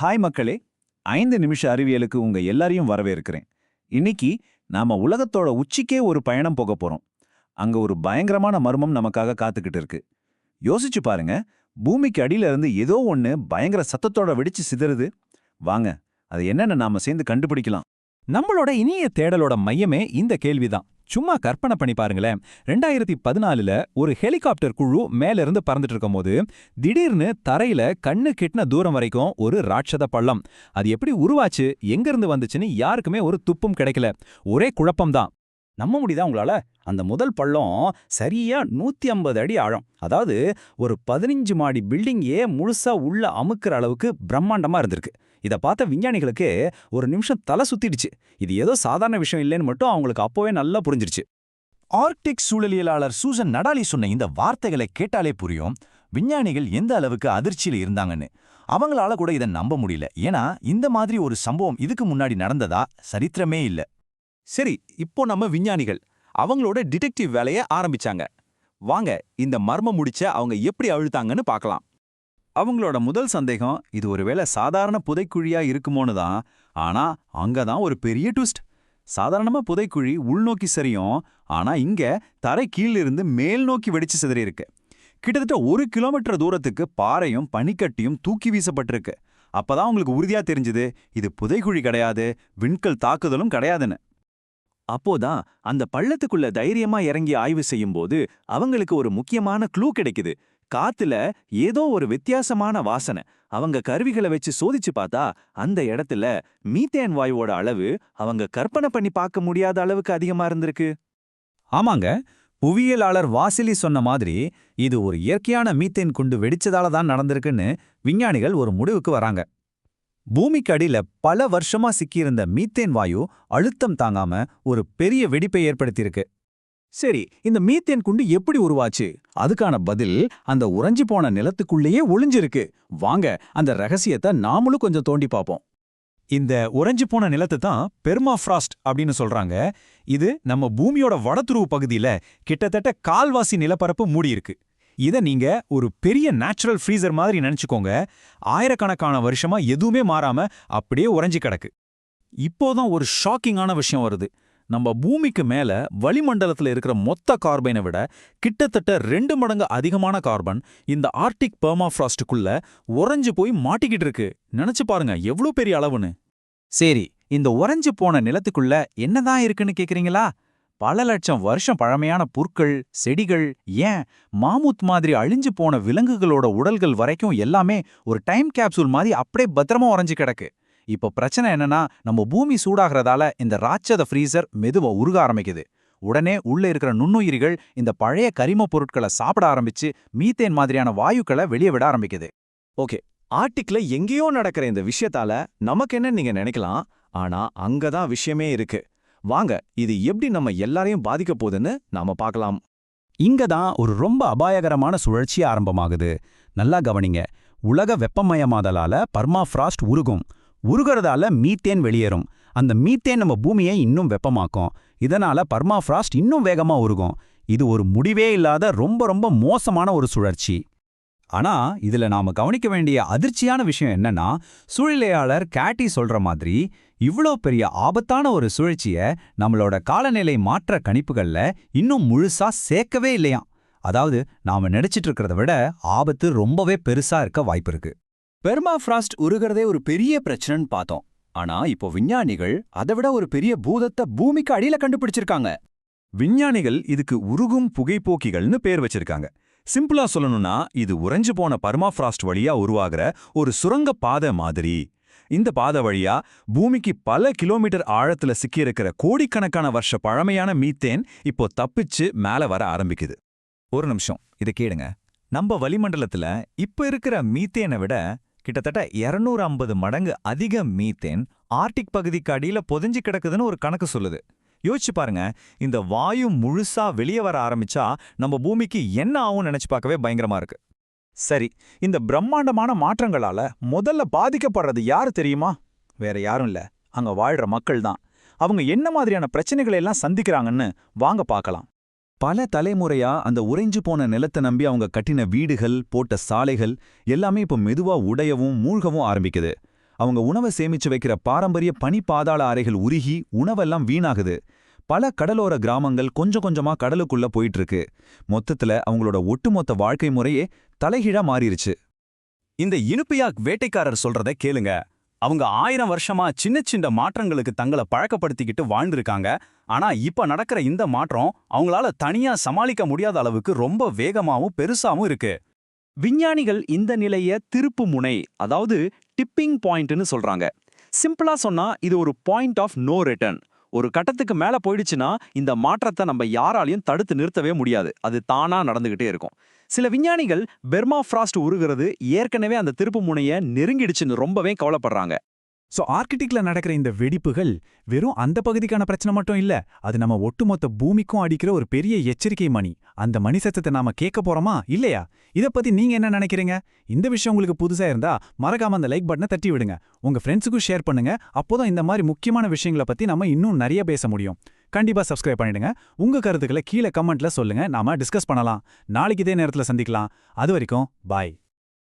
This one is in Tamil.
ஹாய் மக்களே, 5 நிமிஷ அறிவியலுக்கு உங்க எல்லாரையும் வரவேற்கிறேன். இன்னைக்கு நாம உலகத்தோட உச்சிக்கே ஒரு பயணம் போக போறோம். அங்க ஒரு பயங்கரமான மர்மம் நமக்காக காத்துக்கிட்டு இருக்கு. யோசிச்சு பாருங்க, பூமிக்கு அடியில இருந்து ஏதோ ஒண்ணு பயங்கர சத்தத்தோட வெடிச்சு சிதறுது. வாங்க, அது என்னன்னு நாம சேர்ந்து கண்டுபிடிக்கலாம். நம்மளோட இனிய தேடலோட மையமே இந்த கேள்விதான். சும்மா கற்பனை பண்ணி பாருங்களேன். 2014ல ஒரு ஹெலிகாப்டர் குழு மேல இருந்து பறந்துட்டு இருக்கும்போது திடீர்னு தரையில கண்ணு கிட்டின தூரம் வரைக்கும் ஒரு ராட்சத பள்ளம். அது எப்படி உருவாச்சு, எங்க இருந்து வந்துச்சுன்னு யாருக்குமே ஒரு துப்பும் கிடைக்கல. ஒரே குழப்பம்தான். நம்ப முடியுதா உங்களால? அந்த முதல் பள்ளம் சரியா 150 அடி ஆழம். அதாவது ஒரு 15 மாடி பில்டிங்கே முழுசா உள்ள அமுக்குற அளவுக்கு பிரம்மாண்டமா இருந்திருக்கு. இத பார்த்த விஞ்ஞானிகளுக்கு ஒரு நிமிஷம் தலை சுத்திடுச்சு. இது ஏதோ சாதாரண விஷயம் இல்லைன்னு மட்டும் அவங்களுக்கு அப்போவே நல்லா புரிஞ்சிருச்சு. ஆர்க்டிக் சூழலியலாளர் சூசன் நடாலி சொன்ன இந்த வார்த்தைகளை கேட்டாலே புரியும் விஞ்ஞானிகள் எந்த அளவுக்கு அதிர்ச்சியில இருந்தாங்கன்னு. அவங்களால கூட இதை நம்ப முடியல. ஏன்னா இந்த மாதிரி ஒரு சம்பவம் இதுக்கு முன்னாடி நடந்ததா சரித்திரமே இல்ல. சரி, இப்போ நம்ம விஞ்ஞானிகள் அவங்களோட டிடெக்டிவ் வேலையை ஆரம்பிச்சாங்க. வாங்க, இந்த மர்மம் முடிச்ச அவங்க எப்படி அழுத்தாங்கன்னு பார்க்கலாம். அவங்களோட முதல் சந்தேகம் இது ஒருவேளை சாதாரண புதைக்குழியா இருக்குமோன்னு தான். ஆனா அங்கதான் ஒரு பெரிய ட்விஸ்ட். சாதாரணமா புதைக்குழி உள்நோக்கி சரியும், ஆனா இங்க தரை கீழிருந்து மேல் நோக்கி வெடிச்சு சிதறி இருக்கு. கிட்டத்தட்ட 1 கிலோமீட்டர் தூரத்துக்கு பாறையும் பனிக்கட்டியும் தூக்கி வீசப்பட்டிருக்கு. அப்பதான் உங்களுக்கு உறுதியா தெரிஞ்சது, இது புதைக்குழி கிடையாது, விண்கல் தாக்குதலும் கிடையாதுன்னு. அப்போதான் அந்த பள்ளத்துக்குள்ள தைரியமா இறங்கி ஆய்வு செய்யும்போது அவங்களுக்கு ஒரு முக்கியமான க்ளூ கிடைக்குது. காத்துல ஏதோ ஒரு வித்தியாசமான வாசனை. அவங்க கருவிகளை வச்சு சோதிச்சு பார்த்தா அந்த இடத்துல மீத்தேன் வாயுவோட அளவு அவங்க கற்பனை பண்ணி பார்க்க முடியாத அளவுக்கு அதிகமா இருந்திருக்கு. ஆமாங்க, புவியியலாளர் வாசிலி சொன்ன மாதிரி இது ஒரு இயற்கையான மீத்தேன் குண்டு வெடிச்சதால தான் நடந்திருக்குன்னு விஞ்ஞானிகள் ஒரு முடிவுக்கு வராங்க. பூமிக்கு அடியில பல வருஷமா சிக்கியிருந்த மீத்தேன் வாயு அழுத்தம் தாங்காம ஒரு பெரிய வெடிப்பை ஏற்படுத்தியிருக்கு. சரி, இந்த மீத்தேன் குண்டு எப்படி உருவாச்சு? அதுக்கான பதில் அந்த உறைஞ்சு போன நிலத்துக்குள்ளேயே ஒளிஞ்சிருக்கு. வாங்க, அந்த ரகசியத்தை நாமளும் கொஞ்சம் தோண்டி பார்ப்போம். இந்த உறைஞ்சு போன நிலத்தை தான் பெர்மாஃப்ராஸ்ட் அப்படின்னு சொல்றாங்க. இது நம்ம பூமியோட வடதுருவ பகுதியில கிட்டத்தட்ட கால்வாசி நிலப்பரப்பு மூடியிருக்கு. இதை நீங்க ஒரு பெரிய நேச்சுரல் ஃப்ரீசர் மாதிரி நினைச்சுக்கோங்க. ஆயிரக்கணக்கான வருஷமா எதுவுமே மாறாம அப்படியே உறைஞ்சு கிடக்கு. இப்போதான் ஒரு ஷாக்கிங்கான விஷயம் வருது. நம்ம பூமிக்கு மேல வளிமண்டலத்துல இருக்கிற மொத்த கார்பனை விட கிட்டத்தட்ட 2 மடங்கு அதிகமான கார்பன் இந்த ஆர்டிக் பெர்மாஃப்ராஸ்டுக்குள்ள உறைஞ்சு போய் மாட்டிக்கிட்டு இருக்கு. நினைச்சு பாருங்க எவ்வளவு பெரிய அளவுன்னு. சரி, இந்த உறைஞ்சு போன நிலத்துக்குள்ள என்னதான் இருக்குன்னு கேக்குறீங்களா? பல லட்சம் வருஷம் பழமையான புற்கள், செடிகள், ஏன் மாமுத் மாதிரி அழிஞ்சு போன விலங்குகளோட உடல்கள் வரைக்கும் எல்லாமே ஒரு டைம் கேப்சூல் மாதிரி அப்படியே பத்திரமா உறைஞ்சு கிடக்கு. இப்போ பிரச்சனை என்னன்னா, நம்ம பூமி சூடாகிறதால இந்த ராட்சத ஃப்ரீசர் மெதுவா உருக ஆரம்பிக்குது. உடனே உள்ள இருக்கிற நுண்ணுயிரிகள் இந்த பழைய கரிம பொருட்களை சாப்பிட ஆரம்பிச்சு மீத்தேன் மாதிரியான வாயுக்களை வெளியே விட ஆரம்பிக்குது. ஓகே, ஆர்டிக்ல எங்கேயோ நடக்கிற இந்த விஷயத்தால நமக்கு என்ன நீங்க நினைக்கலாம். ஆனா அங்கதான் விஷயமே இருக்கு. வாங்க, இது எப்படி நம்ம எல்லாரையும் பாதிக்க போகுதுன்னு நாம பார்க்கலாம். இங்கதான் ஒரு ரொம்ப அபாயகரமான சுழற்சி ஆரம்பமாகுது. நல்லா கவனிங்க. உலக வெப்பமயமாதலால பர்மாஃப்ராஸ்ட் உருகும். உருகிறதால மீத்தேன் வெளியேறும். அந்த மீத்தேன் நம்ம பூமியை இன்னும் வெப்பமாக்கும். இதனால பர்மாஃப்ராஸ்ட் இன்னும் வேகமா உருகும். இது ஒரு முடிவே இல்லாத ரொம்ப ரொம்ப மோசமான ஒரு சுழற்சி. ஆனா இதுல நாம கவனிக்க வேண்டிய அதிர்ச்சியான விஷயம் என்னன்னா, சூழலியலாளர் கேட்டி சொல்ற மாதிரி இவ்ளோ பெரிய ஆபத்தான ஒரு சுழற்சிய நம்மளோட காலநிலை மாற்ற கணிப்புகள்ல இன்னும் முழுசா சேர்க்கவே இல்லையாம். அதாவது நாம நினைச்சிட்டு இருக்கிறத விட ஆபத்து ரொம்பவே பெருசா இருக்க வாய்ப்பு இருக்கு. பெர்மாஃப்ராஸ்ட் உருகிறதே ஒரு பெரிய பிரச்சனைன்னு பார்த்தோம். ஆனா இப்போ விஞ்ஞானிகள் அதை விட ஒரு பெரிய பூதத்தை பூமிக்கு அடியில கண்டுபிடிச்சிருக்காங்க. விஞ்ஞானிகள் இதுக்கு உருகும் புகைப்போக்கிகள்னு பேர் வச்சிருக்காங்க. சிம்பிளா சொல்லணும்னா, இது உறைஞ்சு போன பர்மாஃப்ராஸ்ட் வழியா உருவாகிற ஒரு சுரங்க பாதை மாதிரி. இந்த பாதை வழியா பூமிக்கு பல கிலோமீட்டர் ஆழத்துல சிக்கியிருக்கிற கோடிக்கணக்கான வருஷ பழமையான மீத்தேன் இப்போ தப்பிச்சு மேல வர ஆரம்பிக்குது. ஒரு நிமிஷம், இதை கேளுங்க. நம்ம வளிமண்டலத்துல இப்ப இருக்கிற மீத்தேனை விட கிட்டத்தட்ட 250 மடங்கு அதிக மீத்தேன் ஆர்டிக் பகுதிக்கு அடியில புதைஞ்சு கிடக்குதுன்னு ஒரு கணக்கு சொல்லுது. யோசிச்சு பாருங்க, இந்த வாயு முழுசா வெளியே வர ஆரம்பிச்சா நம்ம பூமிக்கு என்ன ஆகும் நினைச்சு பார்க்கவே பயங்கரமா இருக்கு. சரி, இந்த பிரம்மாண்டமான மாற்றங்களால முதல்ல பாதிக்கப்படுறது யாரு தெரியுமா? வேற யாரும் இல்ல, அங்க வாழ்ற மக்கள் தான். அவங்க என்ன மாதிரியான பிரச்சனைகளை எல்லாம் சந்திக்கிறாங்கன்னு வாங்க பார்க்கலாம். பல தலைமுறையா அந்த உறைஞ்சு போன நிலத்தை நம்பி அவங்க கட்டின வீடுகள், போட்ட சாலைகள் எல்லாமே இப்ப மெதுவா உடையவும் மூழ்கவும் ஆரம்பிக்குது. அவங்க உணவை சேமிச்சு வைக்கிற பாரம்பரிய பனி பாதாள அறைகள் உருகி உணவெல்லாம் வீணாகுது. பல கடலோர கிராமங்கள் கொஞ்சம் கொஞ்சமா கடலுக்குள்ள போயிட்டு இருக்கு. மொத்தத்துல அவங்களோட ஒட்டுமொத்த வாழ்க்கை முறையே தலைகீழா மாறிடுச்சு. இந்த இனுப்பியாக் வேட்டைக்காரர் சொல்றத கேளுங்க. அவங்க 1000 வருஷமா சின்ன சின்ன மாற்றங்களுக்கு தங்களை பழக்கப்படுத்திக்கிட்டு வாழ்ந்திருக்காங்க. ஆனா இப்ப நடக்கிற இந்த மாற்றம் அவங்களால தனியா சமாளிக்க முடியாத அளவுக்கு ரொம்ப வேகமாவும் பெருசாவும் இருக்கு. விஞ்ஞானிகள் இந்த நிலைய திருப்பு முனை, அதாவது டிப்பிங் பாயிண்ட்னு சொல்றாங்க. சிம்பிளா சொன்னா இது ஒரு பாயிண்ட் ஆஃப் நோ ரிட்டர்ன். ஒரு கட்டத்துக்கு மேல போயிடுச்சுன்னா இந்த மாற்றத்தை நம்ம யாராலையும் தடுத்து நிறுத்தவே முடியாது. அது தானா நடந்துகிட்டே இருக்கும். சில விஞ்ஞானிகள் பெர்மாஃப்ராஸ்ட் உருகிறது ஏற்கனவே அந்த திருப்பு முனையை நெருங்கிடுச்சுன்னு ரொம்பவே கவலைப்படுறாங்க. சோ ஆர்க்டிக்ல நடக்கிற இந்த வெடிப்புகள் வெறும் அந்த பகுதிக்கான பிரச்சனை மட்டும் இல்ல, அது நம்ம ஒட்டுமொத்த பூமிக்கும் அடிக்கிற ஒரு பெரிய எச்சரிக்கை மணி. அந்த மணி சத்தத்தை நாம கேட்க போறோமா இல்லையா? இத பத்தி நீங்க என்ன நினைக்கிறீங்க? இந்த விஷயம் உங்களுக்கு புதுசா இருந்தா மறக்காம அந்த லைக் பட்டனை தட்டி விடுங்க. உங்க ஃப்ரெண்ட்ஸுக்கும் ஷேர் பண்ணுங்க. அப்போதான் இந்த மாதிரி முக்கியமான விஷயங்களை பத்தி நம்ம இன்னும் நிறைய பேச முடியும். கண்டிப்பா சப்ஸ்கிரைப் பண்ணிடுங்க. உங்க கருத்துக்களை கீழே கமெண்ட்ல சொல்லுங்க, நாம டிஸ்கஸ் பண்ணலாம். நாளைக்கு இதே நேரத்துல சந்திக்கலாம். அது வரைக்கும் பாய்.